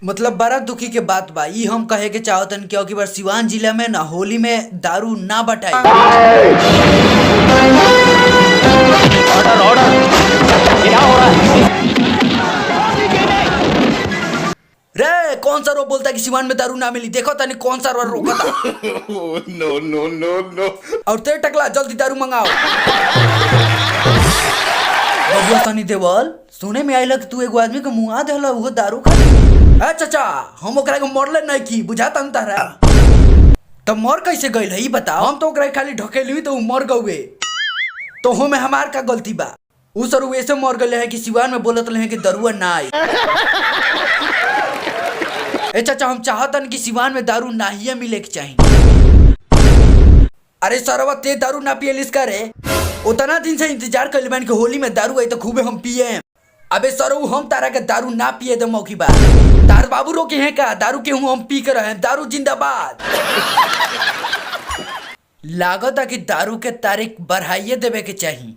मतलब बड़ा दुखी के बात बा। ई हम कहे के चाहतन क्योंकि बार सिवान जिला में ना होली में दारू ना बटाई। ऑर्डर ऑर्डर, क्या हो रहा है? रे कौन सा रो बोलता है कि सिवान में दारू ना मिली? देखो तनी कौन सा रो रोका था। नो नो नो नो। और ते टकला जल्दी दारू मंगाओ। बबुआ तनी देवल सुने में आइल कि तू एगो आदमी के मुआ देला वो दारू खा। ए चाचा हम ओकरा के मरले नहीं की बुझाता न तारा। तब मर कैसे गइल है ई बताओ। हम तो ओकरा खाली ढकेली तो मर गए। तो हो में हमार का गलती बा? उ सर वैसे मर गए है कि सिवान में बोलत रहे कि दरुआ ना आई। ए चाचा हम चाहतन कि सिवान में दारू ना ही मिले के चाहिए। अरे सरवा ते दारू ना पियलिस का रे? उतना दिन से इंतजार कर लेबान कि होली में दारू आई तो खूबे हम पिए। अबे सरऊ हम तारा के दारू ना पिए दे मौकी बा। तार बाबू रोके हैं का दारू के हूँ हम पी कर रहे हैं। दारू जिंदाबाद। लागत है कि दारू के तारीख बढ़ाइए देवे के चाहिए।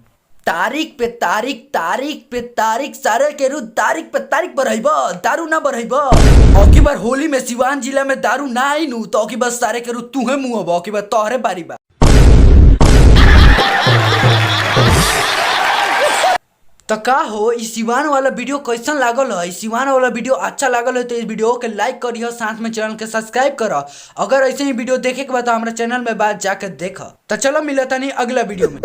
तारीख पे तारीख तारीख पे तारीख सारे के रू तारीख पे तारीख बढ़ाइब दारू ना बढ़ाइब। औकी बार होली में सिवान जिला में दारू ना आई नू तो औकी बार सारे के रू तुहे मुँह औकी बार तोहरे बारी बा। तो का हो इस सिवान वाला वीडियो कैसन लागल है? सिवान वाला वीडियो अच्छा लागल है तो इस वीडियो के लाइक करियो, साथ में चैनल के सब्सक्राइब करो। अगर ऐसे ही वीडियो देखे के बाद तो हमारे चैनल में बात जाकर देखो। तो चलो मिलता नहीं अगला वीडियो में।